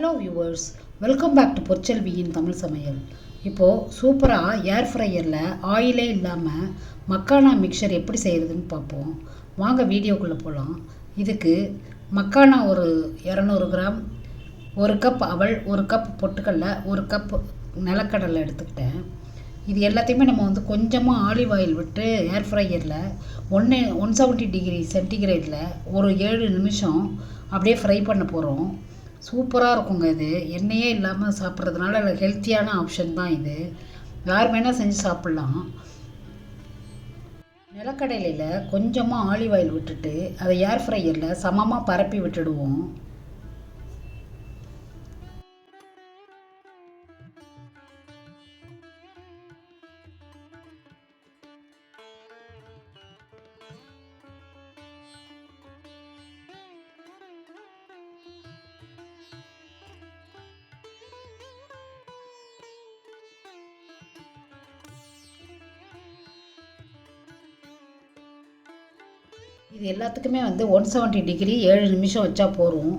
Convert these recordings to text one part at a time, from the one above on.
Hello viewers, welcome back to பொற்செல்வியின் தமிழ் சமையல். இப்போது சூப்பராக ஏர் ஃப்ரையரில் ஆயிலே இல்லாமல் மக்கானா மிக்சர் எப்படி செய்கிறதுன்னு பார்ப்போம். வாங்க வீடியோக்குள்ளே போகலாம். இதுக்கு மக்கானா ஒரு 200 கிராம், 1 கப் அவல், 1 கப் பொட்டுக்கடலை, 1 கப் நிலக்கடலை எடுத்துக்கிட்டேன். இது எல்லாத்தையுமே நம்ம கொஞ்சமாக ஆலிவ் ஆயில் விட்டு ஏர் ஃப்ரையரில் 170 டிகிரி சென்டிகிரேடில் ஒரு 7 நிமிஷம் அப்படியே ஃப்ரை பண்ண போகிறோம். சூப்பராக இருக்குங்க. இது எண்ணெயே இல்லாமல் சாப்பிட்றதுனால ஹெல்த்தியான ஆப்ஷன் தான். இது யார் வேணால் செஞ்சு சாப்பிட்லாம். நிலக்கடலையில் கொஞ்சமாக ஆலிவ் ஆயில் விட்டுட்டு அதை ஏர் ஃப்ரையரில் சமமாக பரப்பி விட்டுடுவோம். இது எல்லாத்துக்குமே 170 டிகிரி 7 நிமிஷம் வச்சா போதும்.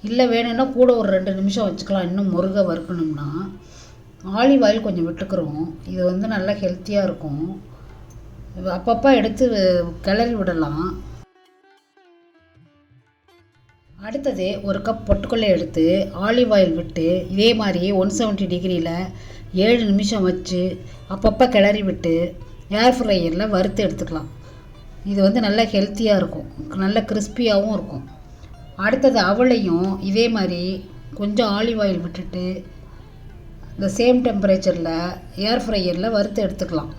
இல்லை வேணும்னா கூட ஒரு 2 நிமிஷம் வச்சுக்கலாம், இன்னும் முருகை வறுக்கணும்னா. ஆலிவ் ஆயில் கொஞ்சம் விட்டுக்கிறோம். இது நல்லா ஹெல்த்தியாக இருக்கும். அப்பப்போ எடுத்து கிளறி விடலாம். அடுத்தது 1 கப் பொட்டுக்கடலை எடுத்து ஆலிவ் ஆயில் விட்டு இதே மாதிரி 170 டிகிரியில் 7 நிமிஷம் வச்சு அப்பப்போ கிளறி விட்டு ஏர் ஃப்ரையரில் வறுத்து எடுத்துக்கலாம். இது நல்லா ஹெல்த்தியாக இருக்கும், நல்ல கிறிஸ்பியாகவும் இருக்கும். அடுத்தது அவளையும் இதே மாதிரி கொஞ்சம் ஆலிவ் ஆயில் விட்டுட்டு இந்த சேம் டெம்பரேச்சரில் ஏர் ஃப்ரையரில் வறுத்து எடுத்துக்கலாம்.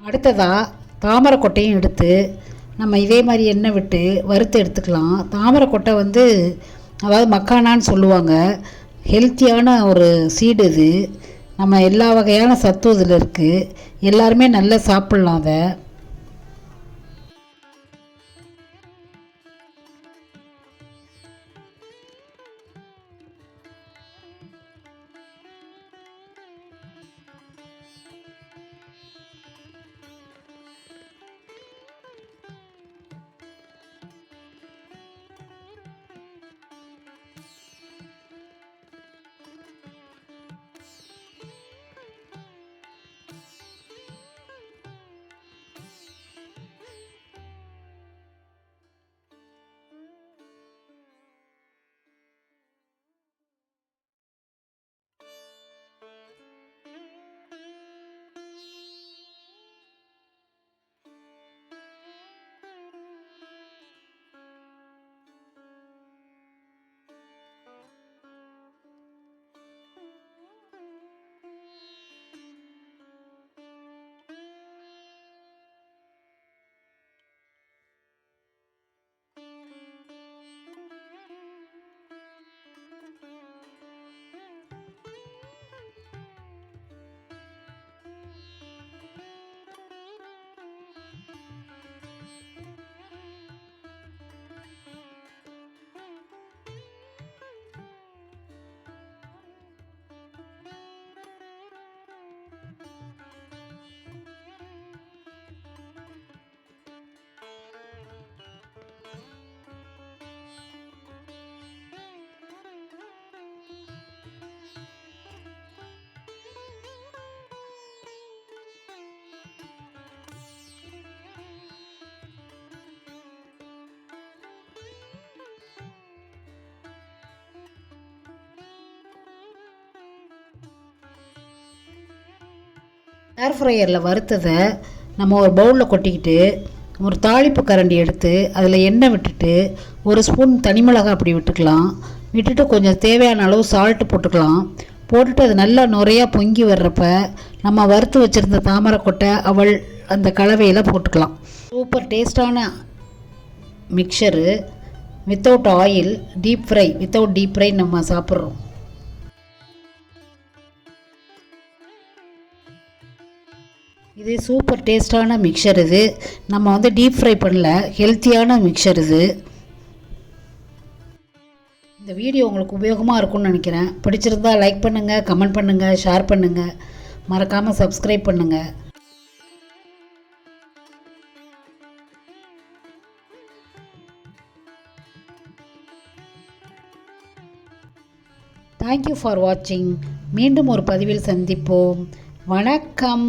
அடுத்ததாக தாமரைக்கொட்டையும் எடுத்து நம்ம இதே மாதிரி எண்ணெய் விட்டு வறுத்து எடுத்துக்கலாம். தாமரைக்கொட்டை அதாவது மக்கானான்னு சொல்லுவாங்க. ஹெல்த்தியான ஒரு சீடு இது. நம்ம எல்லா வகையான சத்தும் இதில் இருக்குது. எல்லாருமே நல்லா சாப்பிட்லாம் அதை. ஏர் ஃப்ரையரில் வறுத்ததை நம்ம ஒரு பவுலில் கொட்டிக்கிட்டு ஒரு தாளிப்பு கரண்டி எடுத்து அதில் எண்ணெய் விட்டுட்டு 1 ஸ்பூன் தனி மிளகாய் அப்படி விட்டுக்கலாம். விட்டுட்டு கொஞ்சம் தேவையான அளவு சால்ட்டு போட்டுக்கலாம். போட்டுட்டு அது நல்லா நுறையாக பொங்கி வர்றப்ப நம்ம வறுத்து வச்சுருந்த தாமரைக்கொட்டை அவல் அந்த கலவையில் போட்டுக்கலாம். சூப்பர் டேஸ்டான mixture without oil, without deep fry நம்ம சாப்பிட்றோம். இது சூப்பர் டேஸ்டான மிக்சர். இது நம்ம டீப் ஃப்ரை பண்ணல, ஹெல்த்தியான மிக்சர் இது. இந்த இந்த வீடியோ உங்களுக்கு உபயோகமாக இருக்கும்னு நினைக்கிறேன். பிடிச்சிருந்தா லைக் பண்ணுங்கள், கமெண்ட் பண்ணுங்கள், ஷேர் பண்ணுங்கள், மறக்காமல் சப்ஸ்கிரைப் பண்ணுங்கள். தேங்க்யூ ஃபார் வாட்சிங். மீண்டும் ஒரு பதிவில் சந்திப்போம். வணக்கம்.